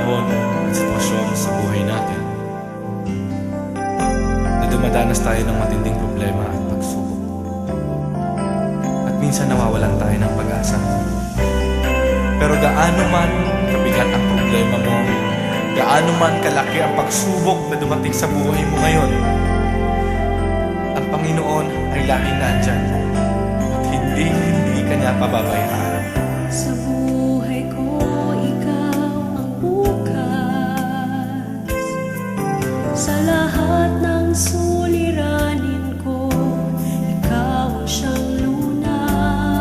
panahon at sitwasyon sa buhay natin na dumadanas tayo ng matinding problema at pagsubok. At minsan nawawalan tayo ng pag-asa. Pero gaano man kabigat ang problema mo, gaano man kalaki ang pagsubok na dumating sa buhay mo ngayon, ang Panginoon ay laging nandyan at hindi ka niya pababayaan. Sa buhay ko, ikaw ang bukas. Sa lahat ng suliranin ko, ikaw ang siyang lunas.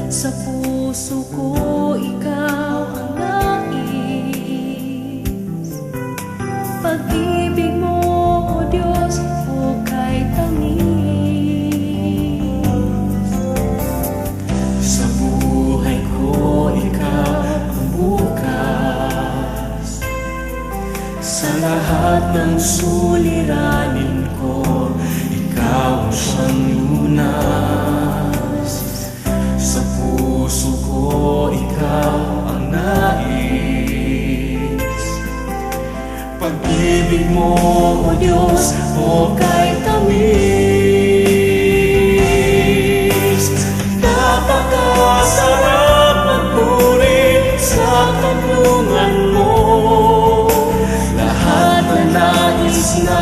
Sa puso ko, ikaw ang nais. Pag-ibig mo, O Diyos, hukay tamis. Sa buhay ko, ikaw ang bukas. Sa lahat ng suliranin ko, ikaw ang siyang lunas. Sa puso ko, ikaw ang nais. Pag-ibig mo, O Diyos, hukay tamis. Napakasarap magpuri sa kanlungan mo. Lahat na nais na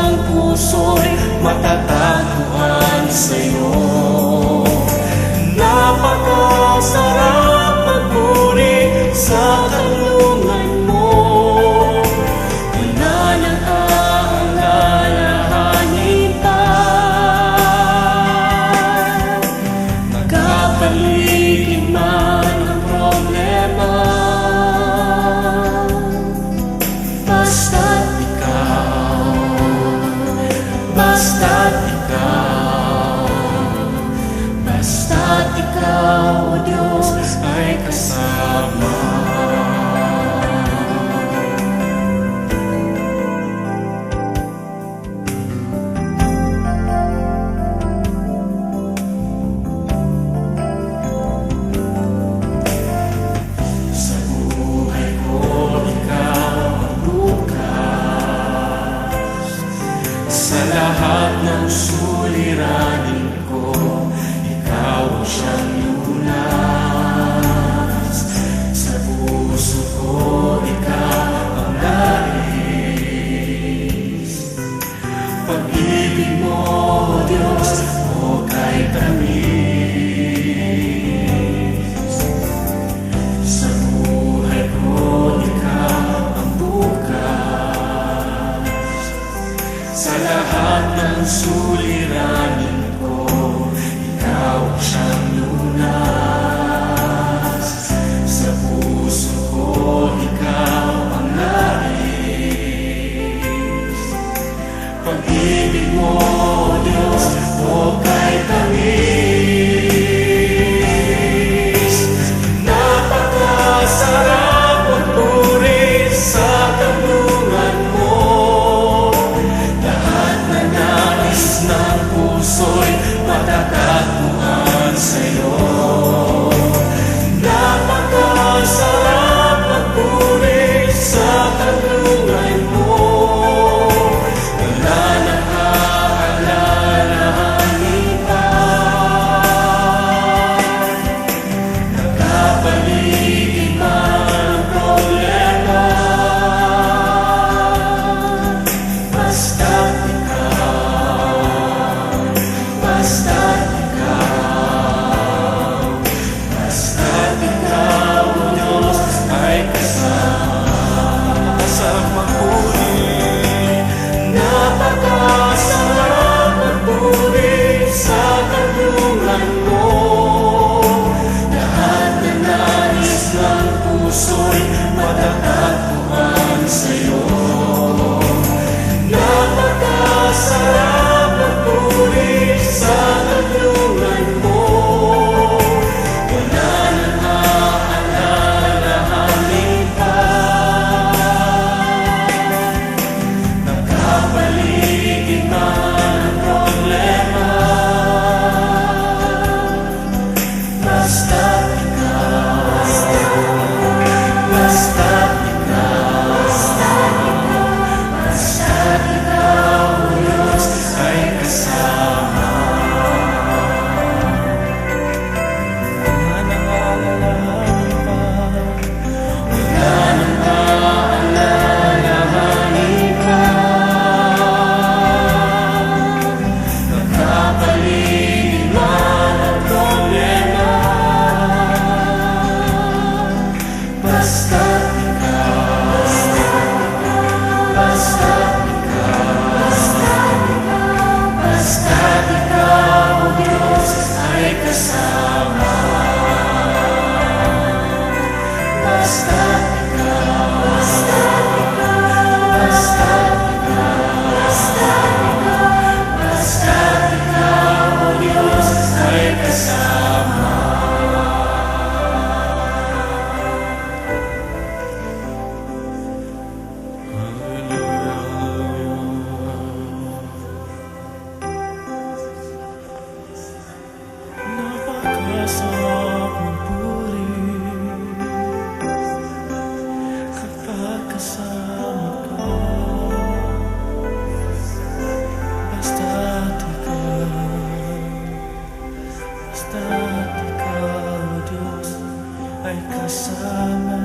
ay kasama.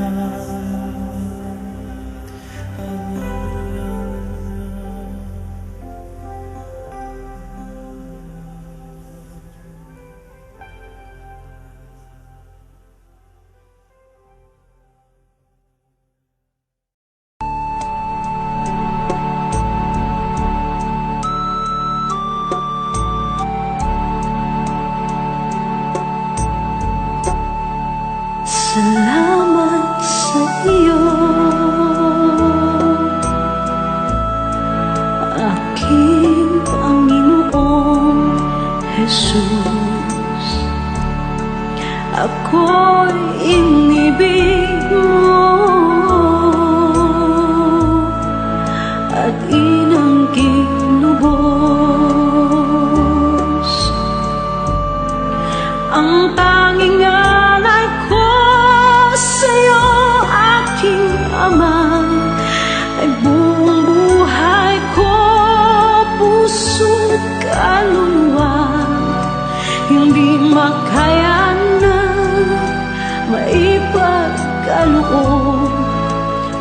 Salamat sa iyo, aking Panginoong Jesus. Ako'y inibig mo at inangking lubos. Ang tanging alay ko sa'yo, aking Ama, ay buong buhay ko, puso't kaluluwa. Hindi makayanan, maipagkaloob,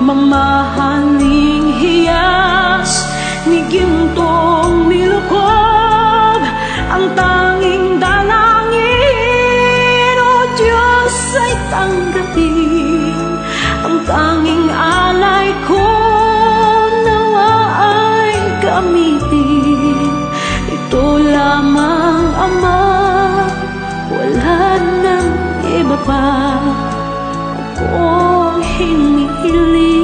mamahaling hiyas ni gintong nilukob. Ang tanging dalangin, O Diyos, ay tanggapin. Ang tanging alay ko, nawa ay gamitin. Ito lamang, Ama, wala nang iba pa akong hinihiling.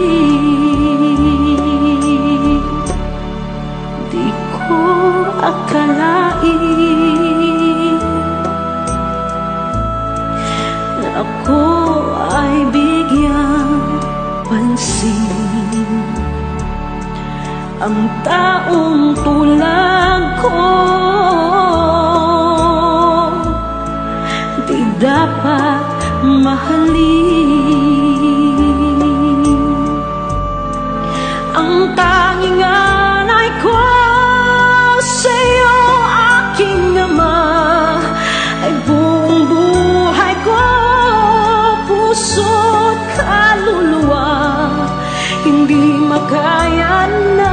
Di ko akalain na ako ay bigyang pansin. Ang taong tulad ko di dapat mahalin. Ang tanging alay ko sa'yo, aking Ama, ay buong buhay ko, puso't kaluluwa. Hindi makayanang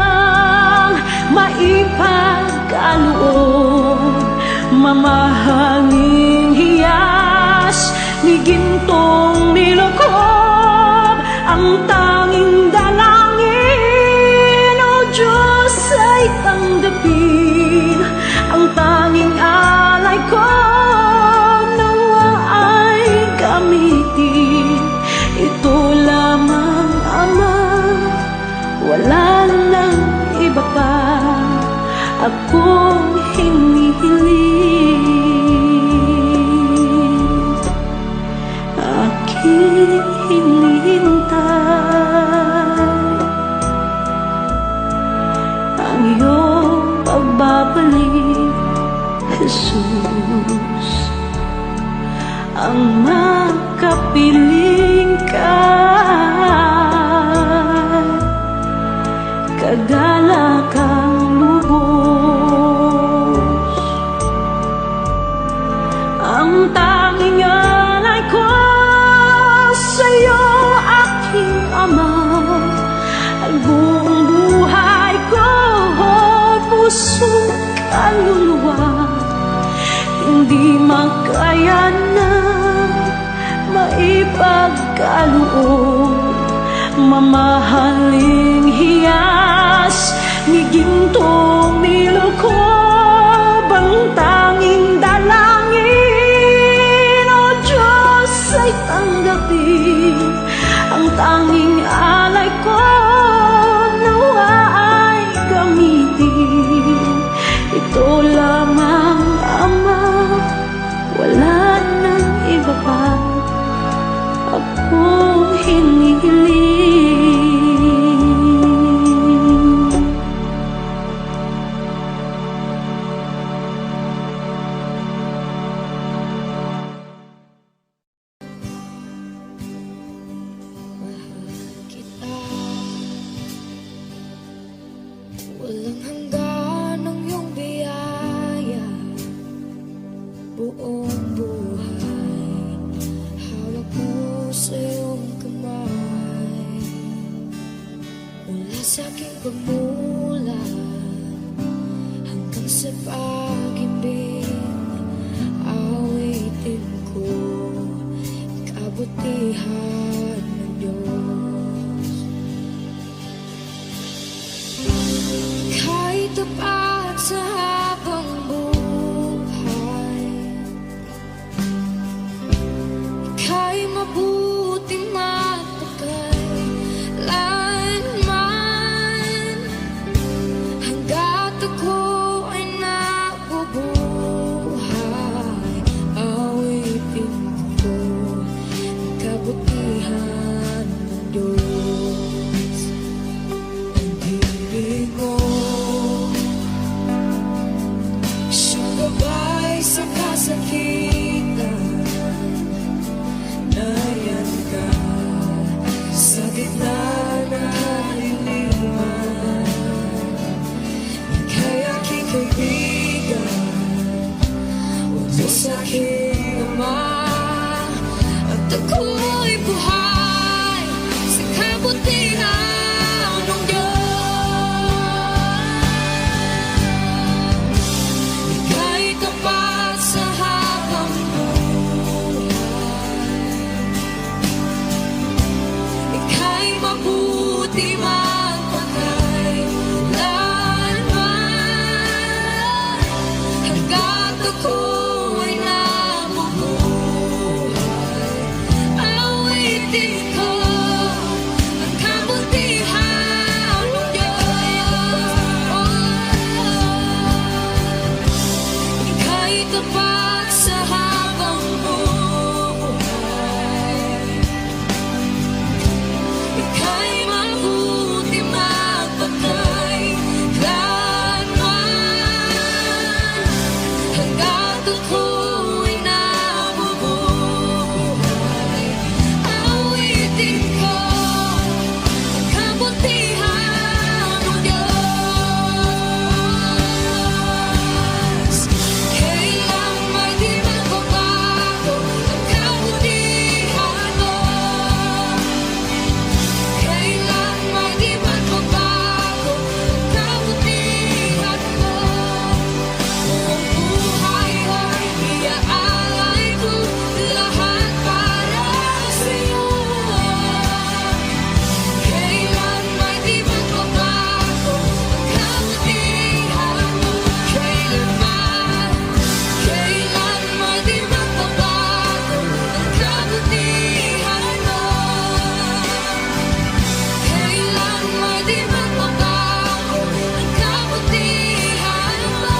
maipagkaloob, mamahaling hiyas ni gintong nilukob. Ang tanging dalangin, O Diyos, ay tanggapin. Ang tanging alay ko, nawa ay gamitin. Ito lamang, Ama, wala nang iba pa akong hinihiling. Aking hinihintay ang iyong pagbabalik, Jesus. Ang makapiling ka, kagalakang lubos. Ang tanging alay ko sa'yo, aking Ama, ay buong buhay ko, puso't kaluluwa. Hindi makayanan, maipagkaloob, mamahaling hiyas ni gintong nilukob. Ang tanging dalangin, O Diyos, ay tanggapin. Ang tanging alay ko, nawa ay gamitin. Ito lamang, Ama, wala nang iba pa akong hinihiling. Walang hanggan ang iyong biyaya, buong buhay hawak mo pagmula hanggang sa pag-ibig, awitin ko kabutihan ng Diyos. Kahit tapat sa habang buhay, ika'y mabuting mapagkailanman. Hanggat ako ay nabubuhay, awitin ko ang kabutihan ng Diyos. Ang ibig mo, siyang gabay sa kasakitan. Nayan ka sa gitna ng kaliliman. Ika'y aking kaibigan, Diyos aking Ama, at ako'y buhay sa kabutihan ng Diyos. Ika'y tapat sa habang buhay, ika'y mabuti magpakailanman. Hanggat ako ay nabubuhay, awitin ko ang kabutihan ng Diyos. Ika'y tapat sa habang buhay, ika'y mabuti magpakailanman. Hanggat ako ay nabubuhay, awitin ko ang kabutihan ng Diyos. Kailan may di magbabago ang kabutihan mo. Kailan may di magbabago ang kabutihan mo. Buong buhay ay iaalay ko lahat para sa'yo. Kailan may di magbabago ang kabutihan mo. Kailan may di magbabago ang kabutihan mo. Kailan may di magbabago ang kabutihan mo.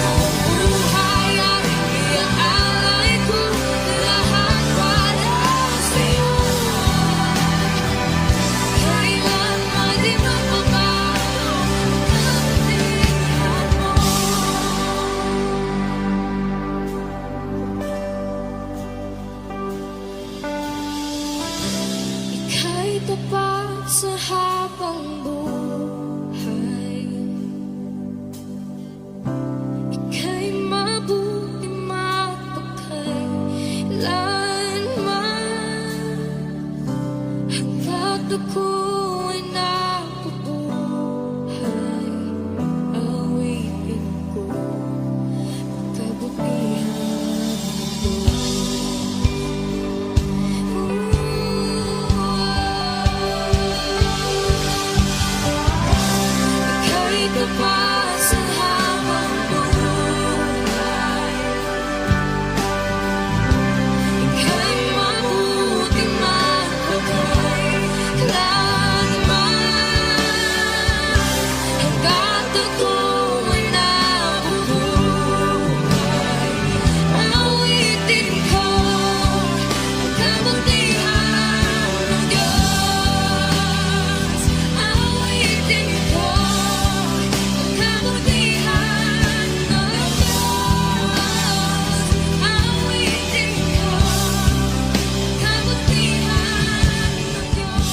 Buong buhay ay iaalay ko lahat para sa'yo. Kailan may di magbabago ang kabutihan mo. Ika'y tapat sa habang buhay, ika'y mabuti magpakailanman. Hanggat ako ay nabubuhay, awitin ko ang kabutihan ng Diyos. Ika'y tapat sa habang buhay, ika'y mabuti magpakailanman. Hanggat ako ay nabubuhay, awitin ko ang kabutihan ng Diyos. Awitin ko ang kabutihan ng Diyos. Awitin ko ang kabutihan ng Diyos.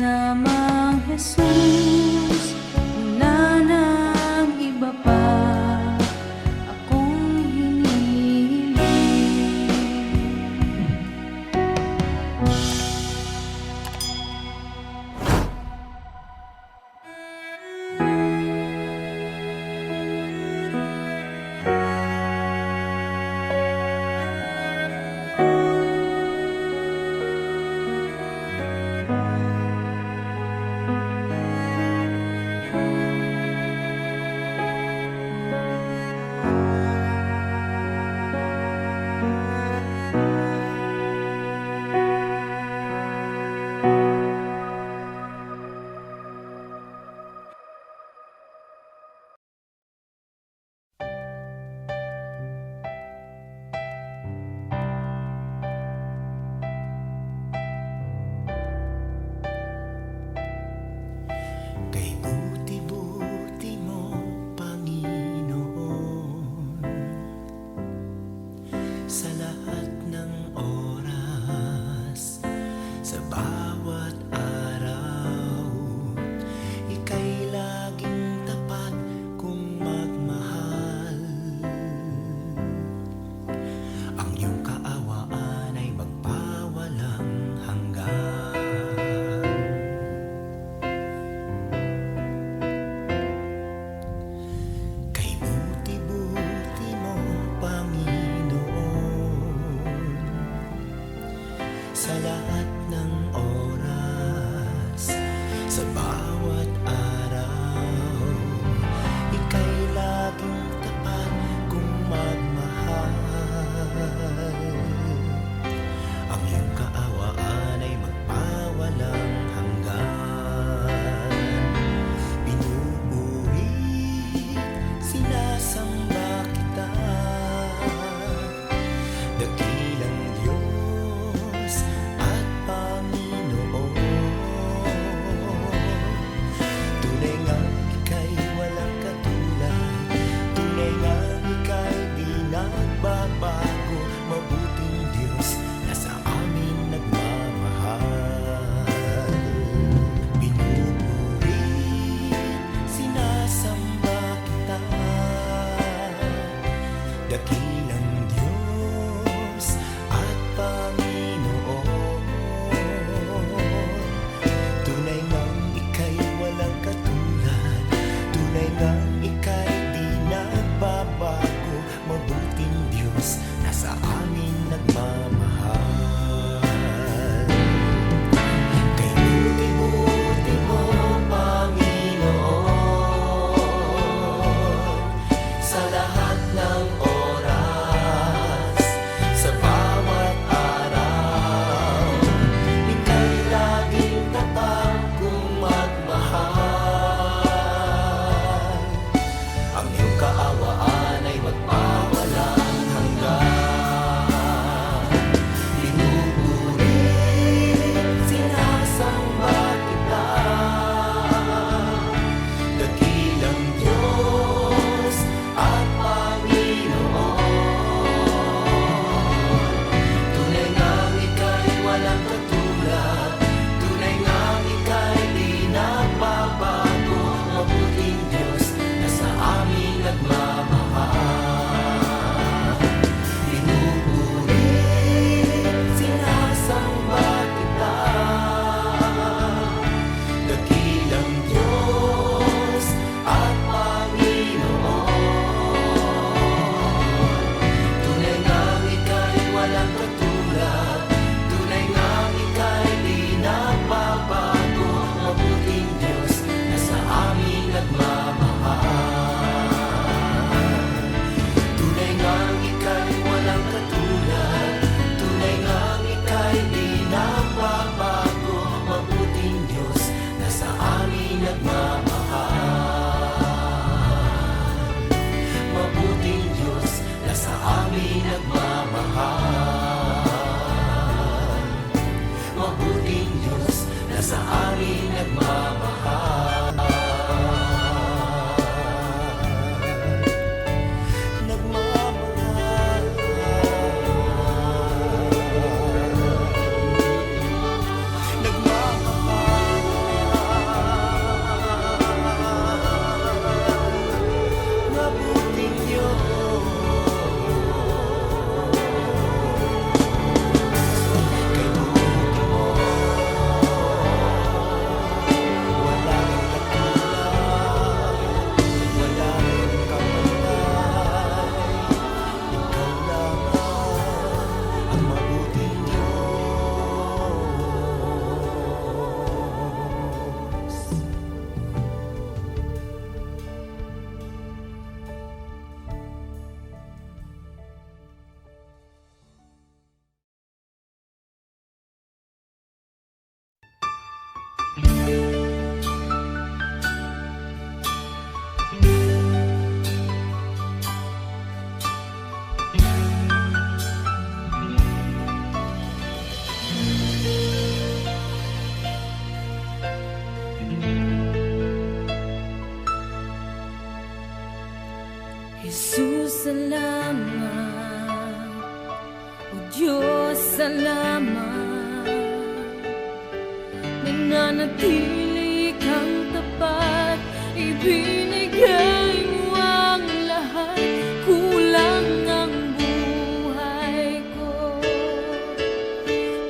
lamang Jesus, wala nang iba pa akong hinihiling. Kay buti-buti mo, Panginoon, sa lahat ng oras, sa bawat araw, ika'y laging tapat kung magmahal. Ang iyong kaawaan ay magpawalang hanggan. Kay buti-buti mo, Panginoon, sa lahat ng oras. salamat. Nananatili kang tapat, ibinigay mo ang lahat. Kulang ang buhay ko,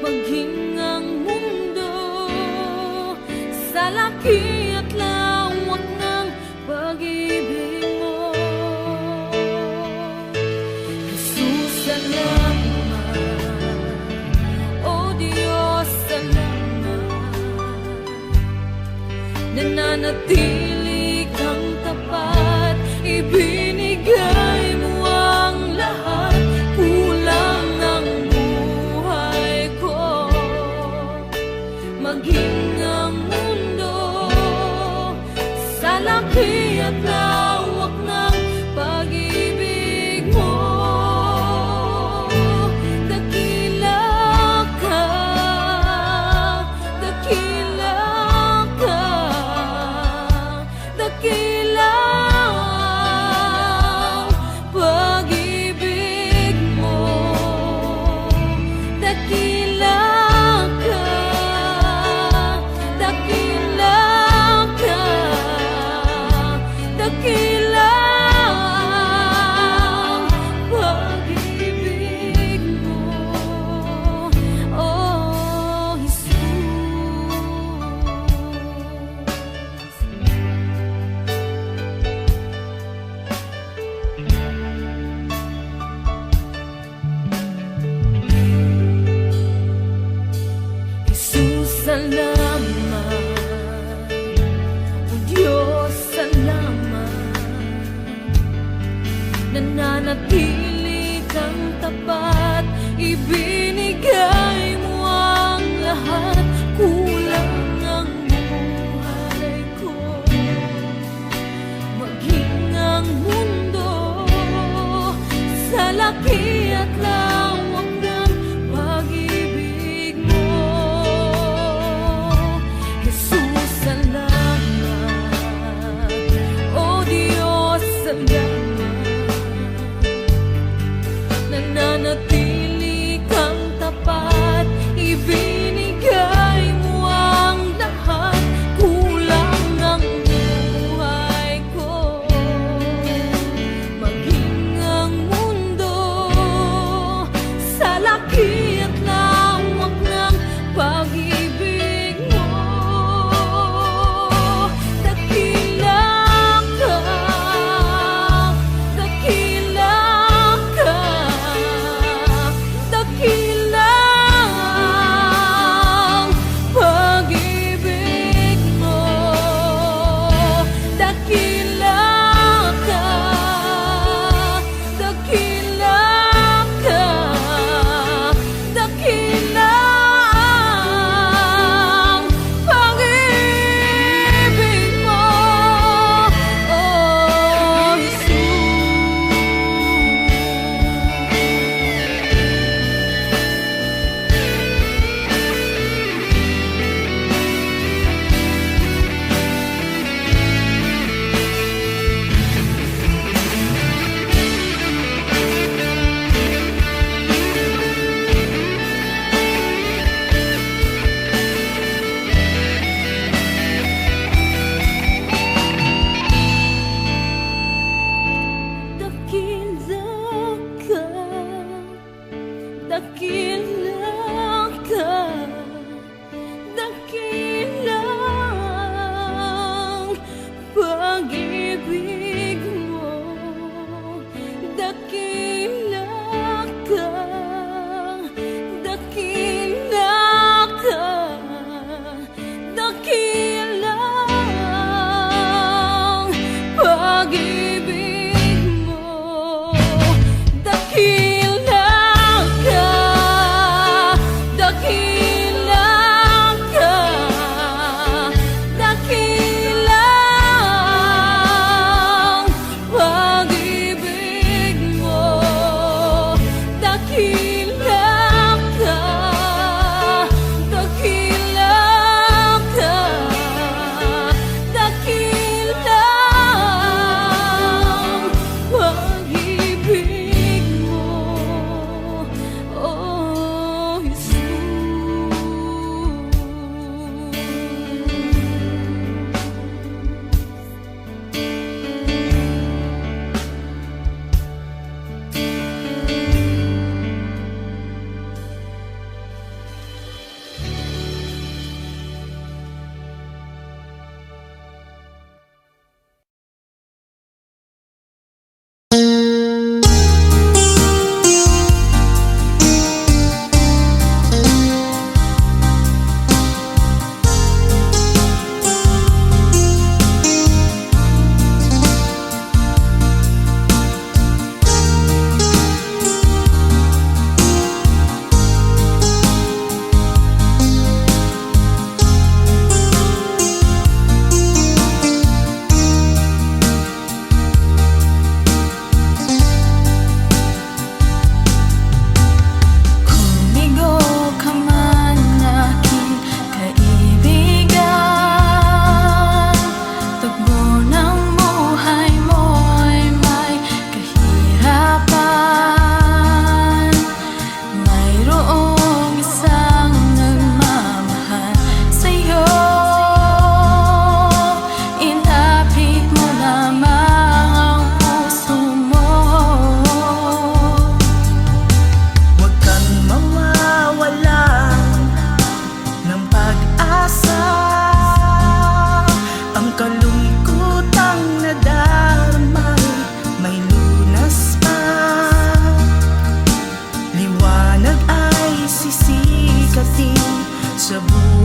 maging ang mundo sa laki at lawak ng pag-ibig mo. Jesus, salamat. O Diyos, salamat. Nananatili kang tapat, ibinigay mo ang lahat. Kulang ang buhay ko, maging ang mundo sa laki at lawak ng pag-ibig mo. Dakila ka, dakila ka, dakila ang pag-ibig mo. Dakila ka, dakila ka, dakila ang pag-ibig mo. Oh, Jesus. Jesus, salamat. O Diyos, salamat. Nananatili kang tapat, ibinigay mo ang lahat. Kulang ang buhay ko, maging ang mundo sa laki at lawak ng pag-ibig mo. Jesus, salamat. O Diyos, salamat. Nananatili kang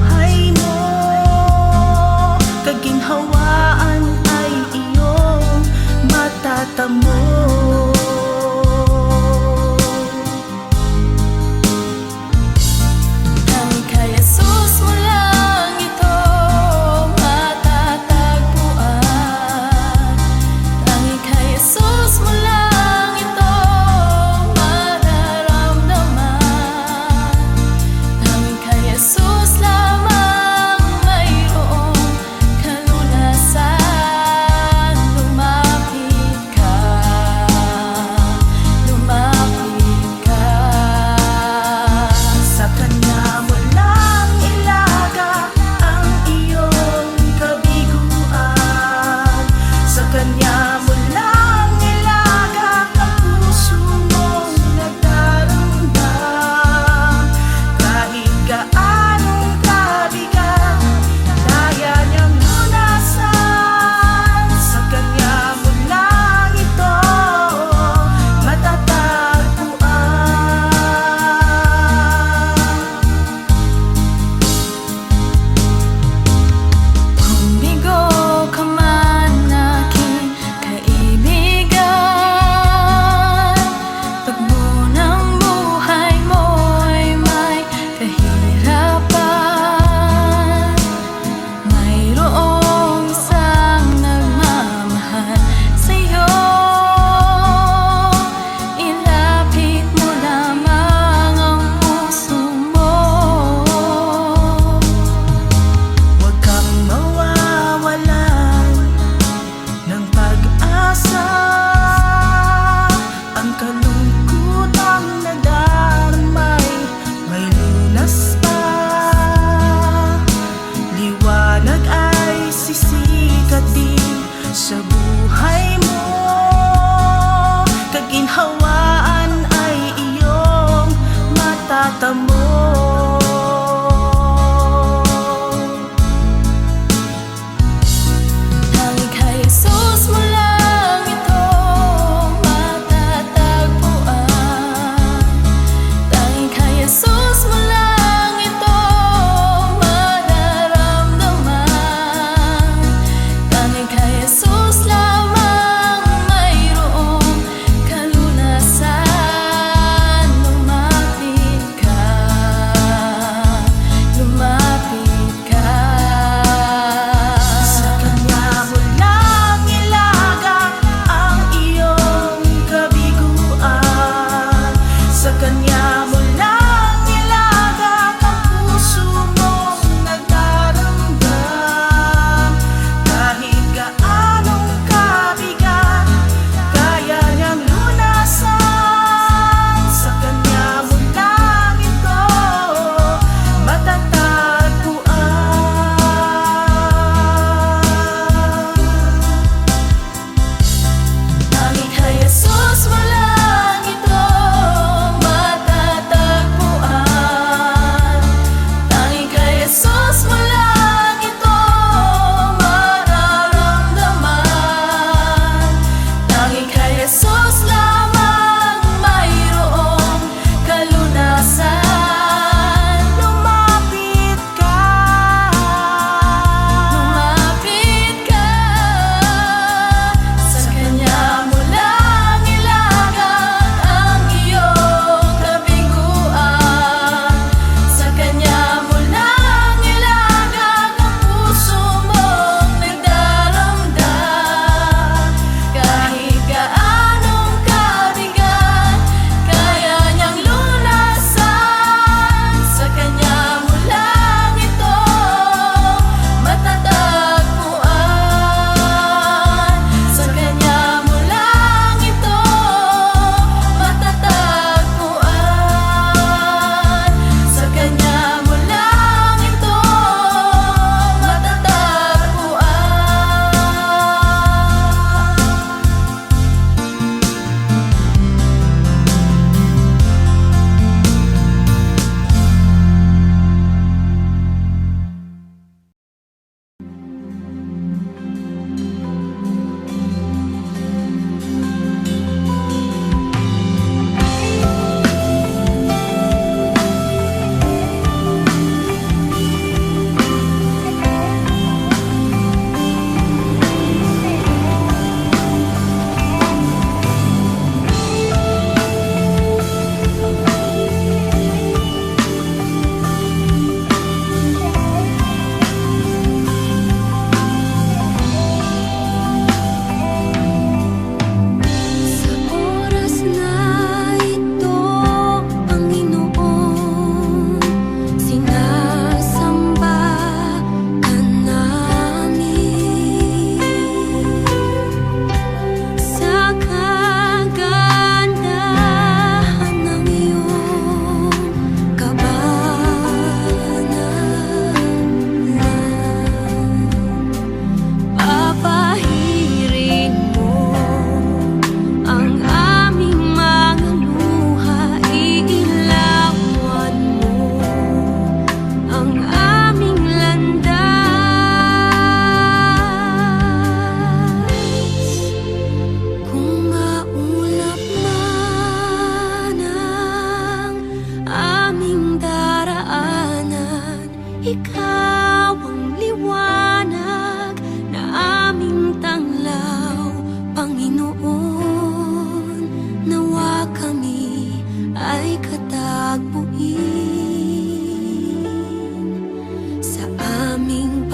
buhay mo, kaginhawaan ay iyong matatamo. Tanging kay Jesus mo lang ito matatagpuan. Tanging kay Jesus mo lang ito mararamdaman. Tanging kay Jesus lamang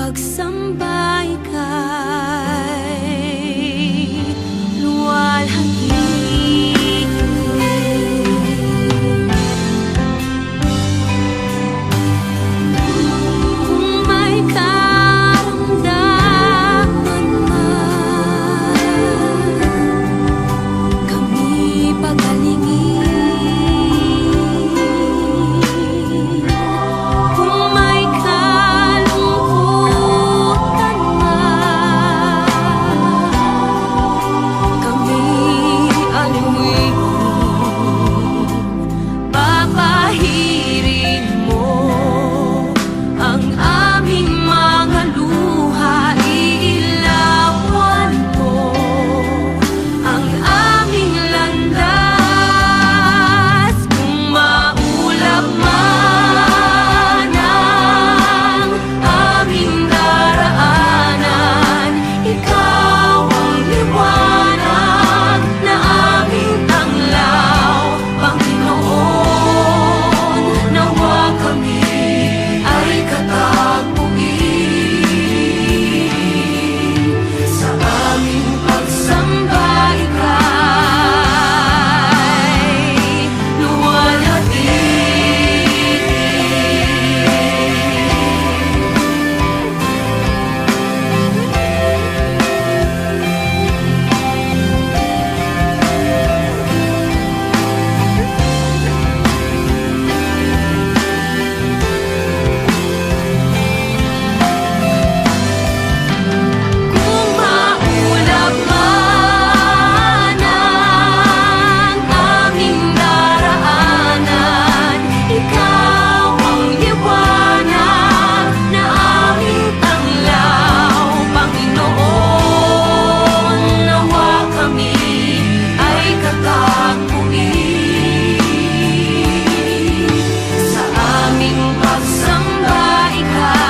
pagsamba ika'y luwalhati. Kung may karamdaman man, kami pagalingin. Kung may kalungkutan man, kami aluin. Papahirin mo ang aming mga luha, iilawan mo ang aming landas. Kung maulap man ang aming daraanan, ikaw ang liwanag na aming tanglaw, Panginoon. Nawa kami ay katagpuin sa aming pagsamba ika'y luwalhati. Kung maulap man ang aming daraanan, ikaw ang liwanag na aming tanglaw, Panginoon. Nawa kami ay katagpuin sa aming pagsamba ika'y,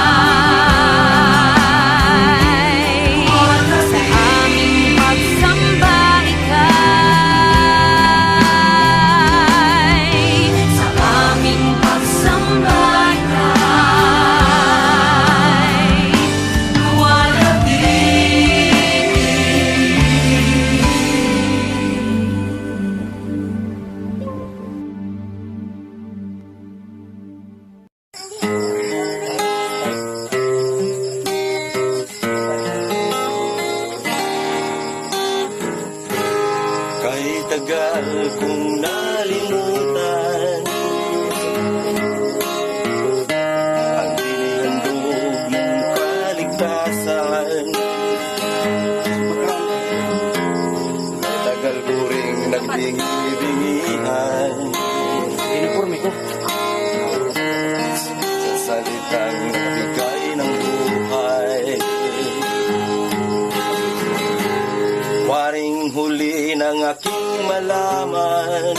sa aming pagsamba ika'y, sa aming pagsamba ika'y luwalhati. Kahit tagal kong nalimutan ang inihandog mong kaligtasan. Tagal ko ring nagbingi-bingihan sa salitang nagbigay ng buhay. Waring huli ng aking malaman,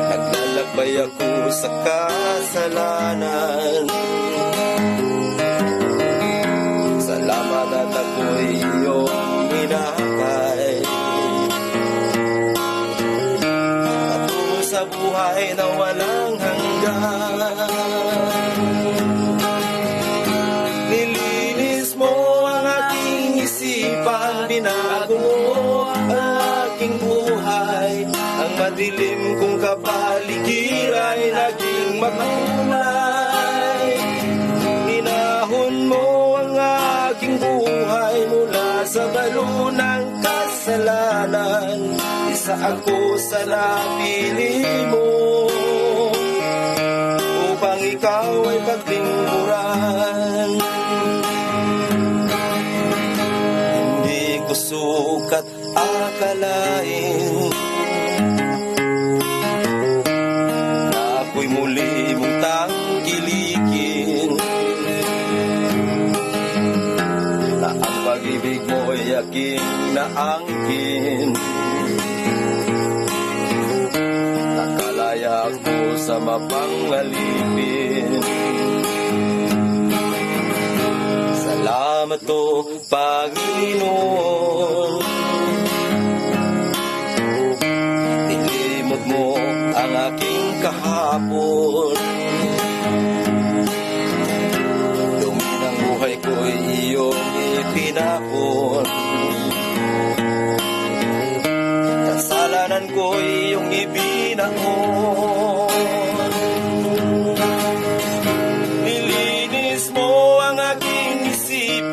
naglalakbay ako sa kasalanan. Salamat at ako'y iyong minakay, patungo sa buhay na walang hanggan. Nilinis mo ang aking isipan, binago mo ang aking buhay. Ang madilim kong kapaligid ay naging makulay. Minahon mo ang aking buhay mula sa balo ng kasalanan. Isa ako sa napili mo upang ikaw ay paglingkuran. Hindi ko sukat akalain na ako'y muli mong tangkilikin, na ang pag-ibig mo'y aking naangkin. Nakalaya ako sa mapangalipin. Salamat o Panginoon, nilimot mo ang aking kahapon.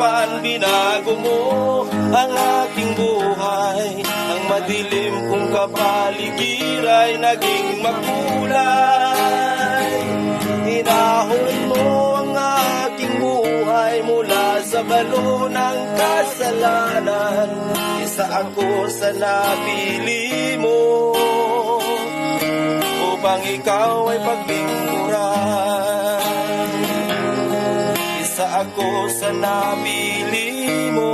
man binago mo ang aking buhay. Ang madilim kong kapaligiran ay naging makulay. Hinahon mo ang aking buhay mula sa balo ng kasalanan. Isa ako sa napili mo upang ikaw ay paglingkuran. Isa ako sa napili mo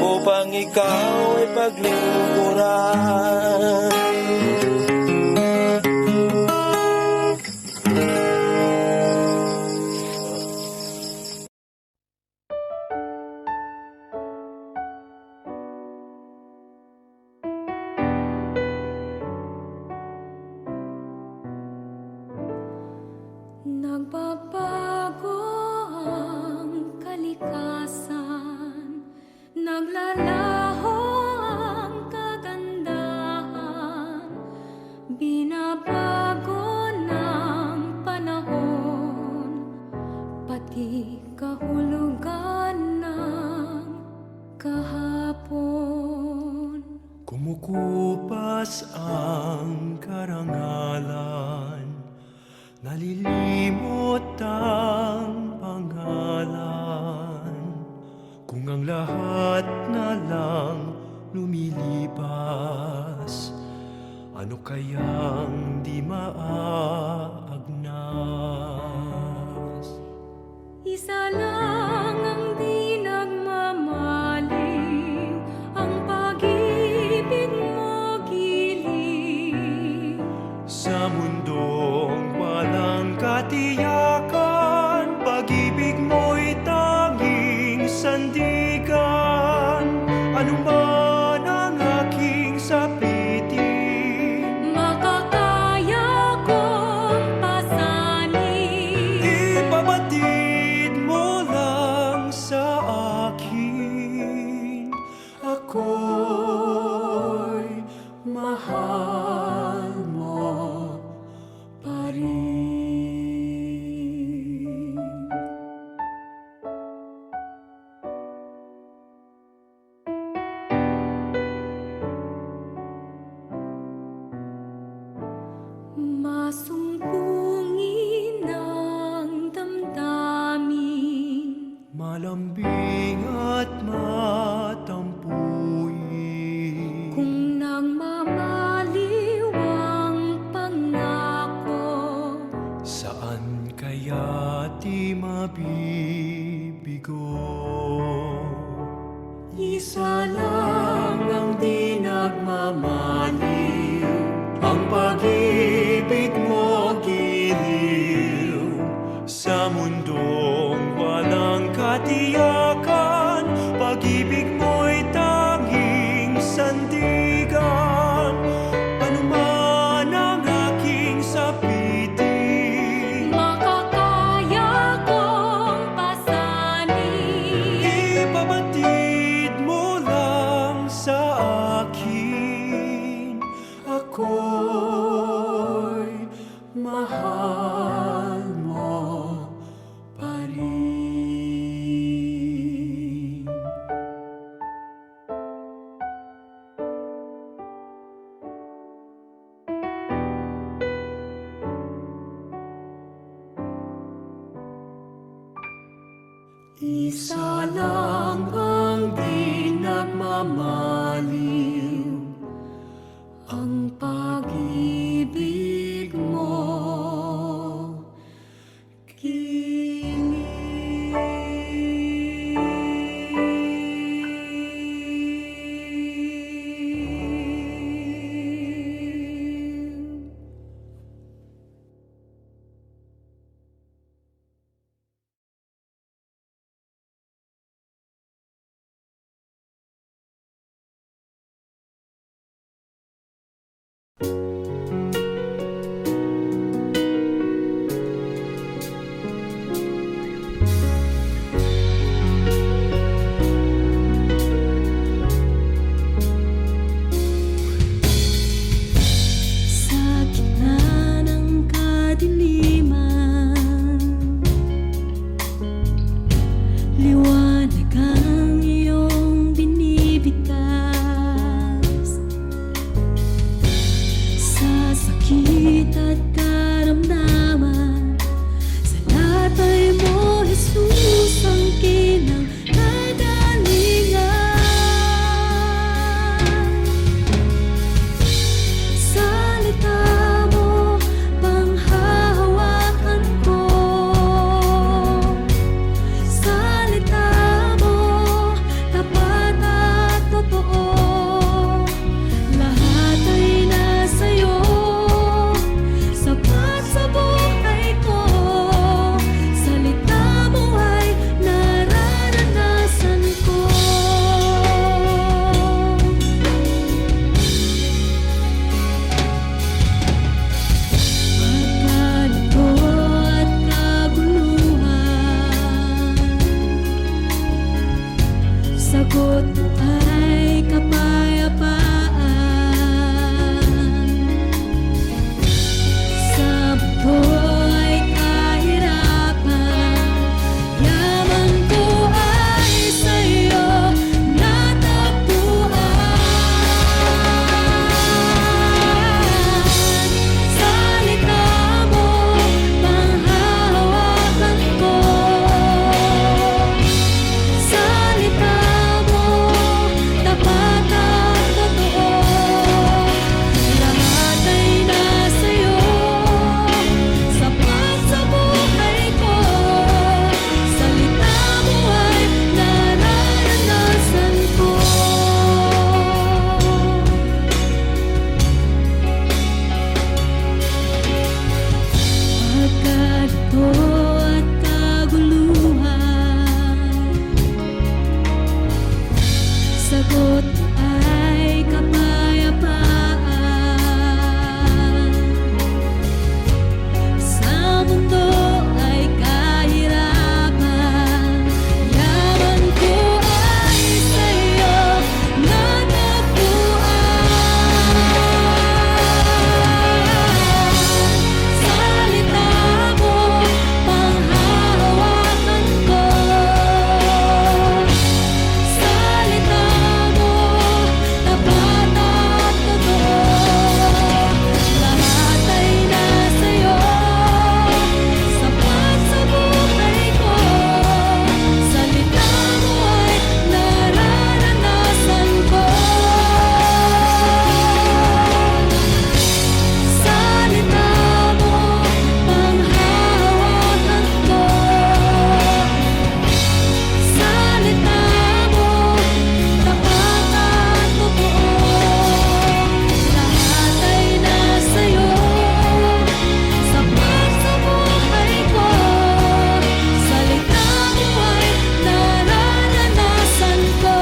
upang ikaw ay paglingkuran. Nagbabago ang kalikasan, naglalaho ang kagandahan, binabago ng panahon, pati kahulugan ng kahapon. Kumukupas ang karangalan, nalilimot ang pangalan. Kung ang lahat na lang lumilipas, ano kayang di maagnas? Isa lang ang di nagmamaliw, ang pag-ibig mo giling. Sa mundong walang katiyakan, pag-ibig mo'y tanging sandigan. Ano man ang aking sapitin, Makakaya kong pasanin. ipabatid mo lang sa akin. Ako'y mahal mo pa rin. Masumpungin ang damdamin, Malambing at matampuin. kung nagmamaliw ang pangako. Saan kaya di mabibigo? Isa lang ang di nagmamaliw, ang pag-ibig mo giliw. Sa mundong walang katiyakan, pag-ibig mo'y tanging sandigan. Ano man ang aking sapitin, Makakaya kong pasanin. ipabatid mo lang sa akin. Ako'y mahal mo pa rin. Isa lang ang di nagmamaliw, ang pag-ibig mo lungkot at kaguluhan. Sagot ay kapayapaan. Sa mundo ay kahirapan, yaman ko ay sa'yo natagpuan. Salita mo, panghahawakan ko. Salita mo, tapat at totoo. Lahat ay nasa'yo, sapat sa buhay ko. Salita mo ay nararanasan ko. Salita mo, panghahawakan ko. Salita mo, tapat at totoo. Lahat ay nasa'yo, sapat sa buhay ko. Salita mo ay nararanasan ko.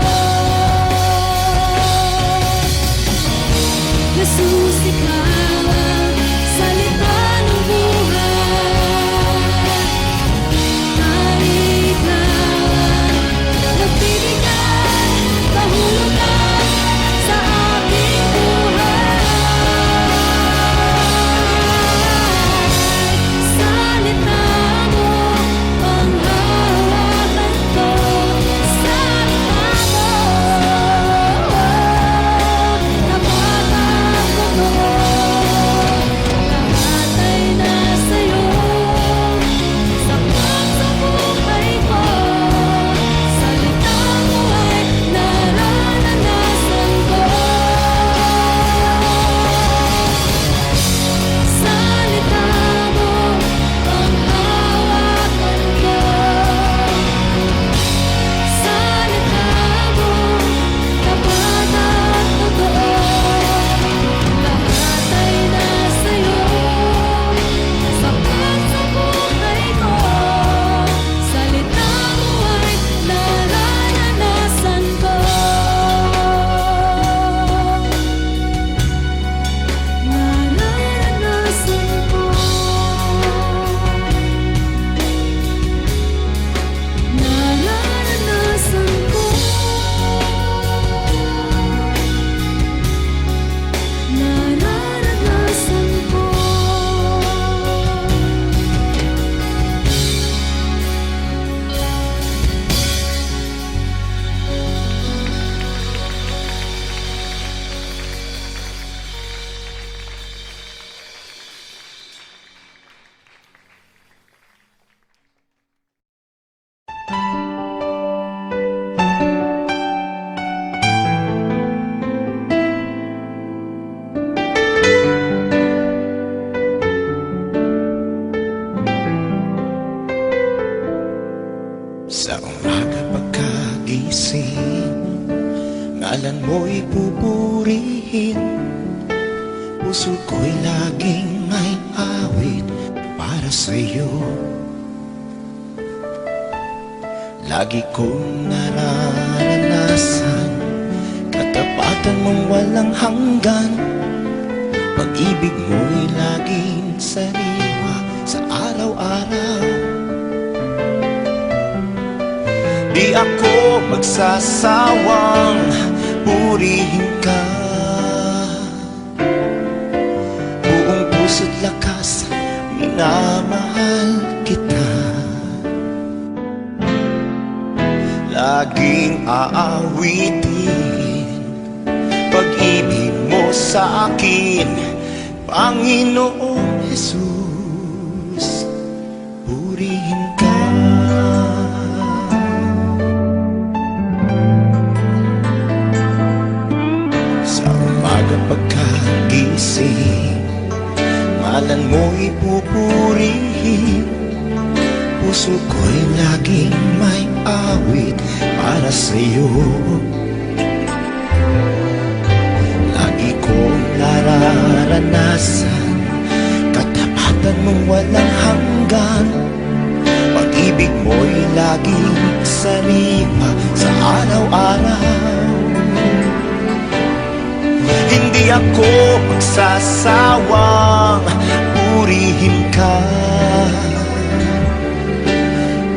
Jesus, ikaw ang salita ng buhay. Ikaw ang nagbibigay kahulugan sa aking buhay. Salita mo, panghahawakan ko. Salita mo, tapat at totoo. Lahat ay nasa'yo, sapat sa buhay ko. Salita mo ay nararanasan ko. Salita mo, panghahawakan ko. Salita mo, tapat at totoo. Lahat ay nasa'yo, sapat sa buhay ko. Salita mo ay nararanasan ko. Nararanasan ko. Nararanasan ko. Nararanasan ko. Sa umaga pagkagising, ngalan mo'y pupurihin. Puso ko'y laging may awit para sa'yo. Lagi kong nararanasan katapatan mong walang hanggan. Pag-ibig mo'y laging sariwa sa araw-araw. Di ako magsasawang purihin ka. Buong puso't lakas, minamahal kita. Laging aawitin pag-ibig mo sa akin, Panginoong Jesus. Purihin ka. Sa umaga pagkagising, ngalan mo'y pupurihin. Puso ko'y laging may awit para sa'yo. Lagi kong nararanasan katapatan mong walang hanggan. sariwa sa araw-araw. Hindi ako magsasawang purihin ka.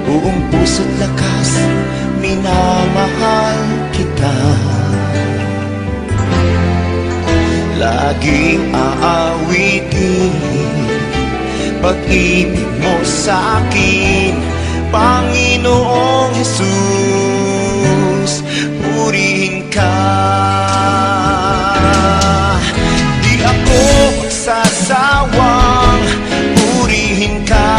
Buong puso't lakas, minamahal kita. Laging aawitin pag-ibig mo sa akin, Panginoong Jesus, purihin ka. Di ako magsasawang purihin ka.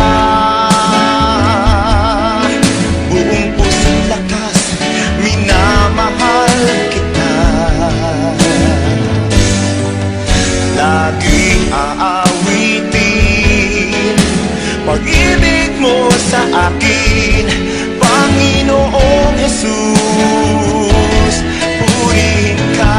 Buong puso't lakas, minamahal kita. Laging aawitin pag-ibig mo sa akin, Panginoong Jesus, purihin ka.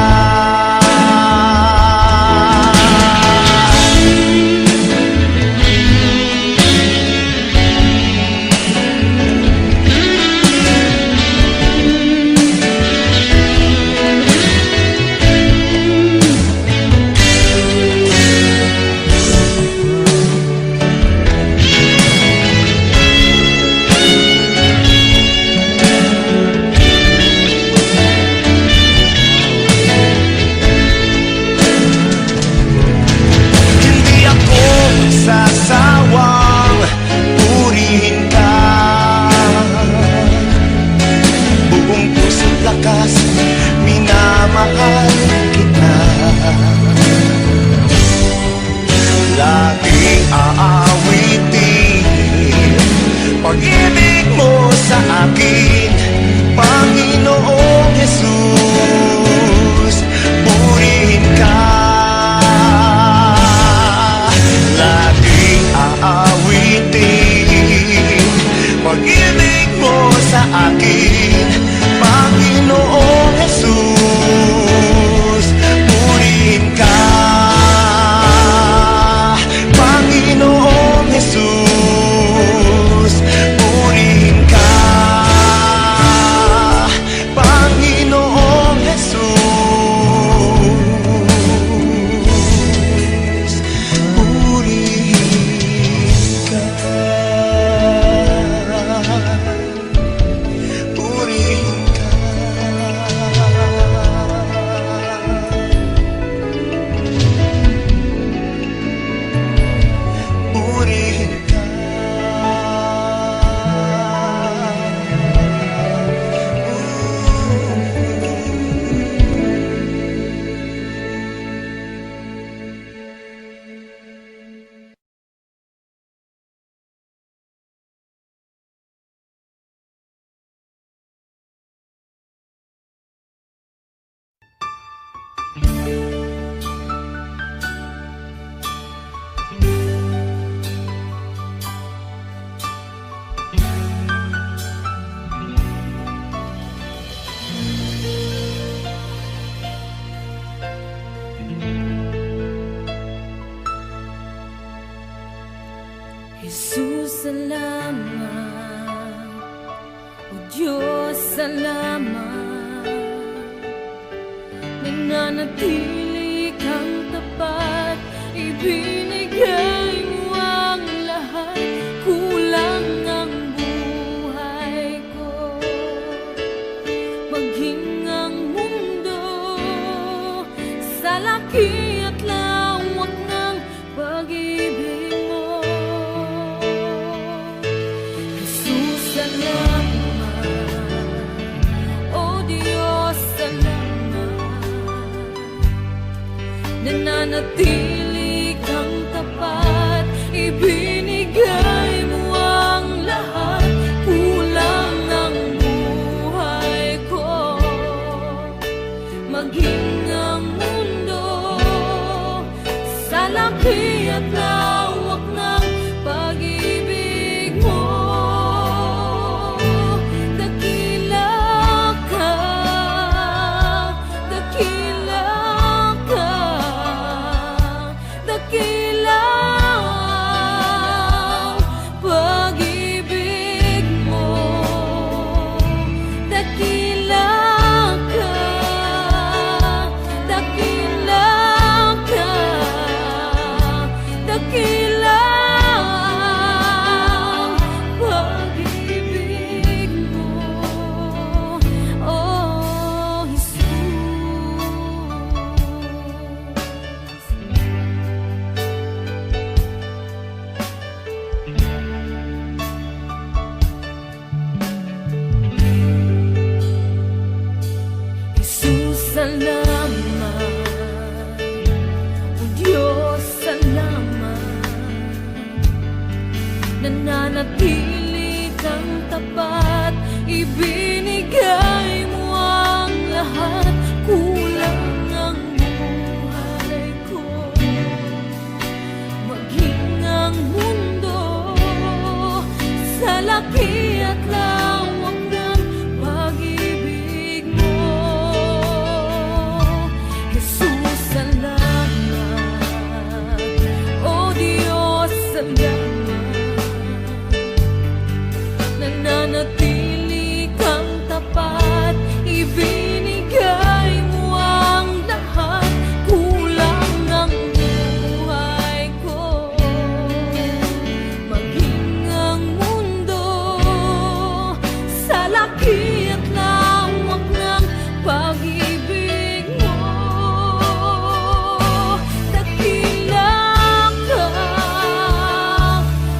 Sasawang purihin ka. Buong puso't lakas, minamahal kita. Laging aawitin pag-ibig mo sa akin, Panginoong Jesus, purihin ka. Aawitin pag-ibig mo sa akin, Panginoong Jesus, purihin ka. Panginoong Jesus, purihin ka. Panginoong Jesus, purihin ka. Purihin ka. Purihin ka. Jesus, salamat. O Diyos, salamat. Nananatili kang tapat, ibinigay mo ang lahat. Kulang ang buhay ko, maging ang mundo sa laki at lawak ng pag-ibig mo. Jesus, salamat. O Diyos, salamat. Nananatili kang nananatili kang tapat, ibinigay mo ang lahat, kulang ang buhay ko. Maging ang mundo sa laki at lawak ng pag-ibig mo, Jesus, salamat. O Diyos, salamat. Nananatili kang tapat, ibinigay mo ang lahat, kulang ang buhay ko. Maging ang mundo sa laki at lawak ng pag-ibig mo, dakila ka,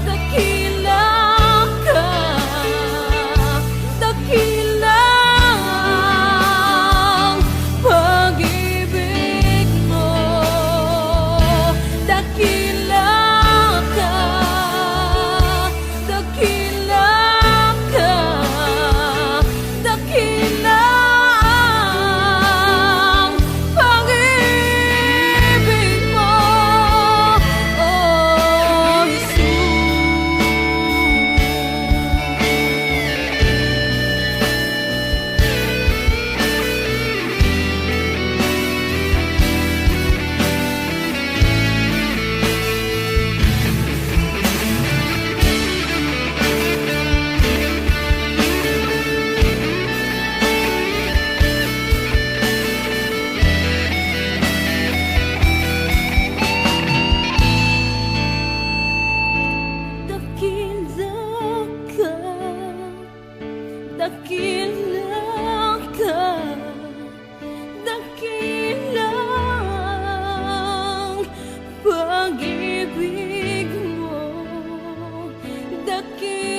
dakila ka, dakila ang pag-ibig mo, dakila ka, dakila ka, dakila ang pag-ibig mo, oh dakila ka, dakila ang pag-ibig mo, dakila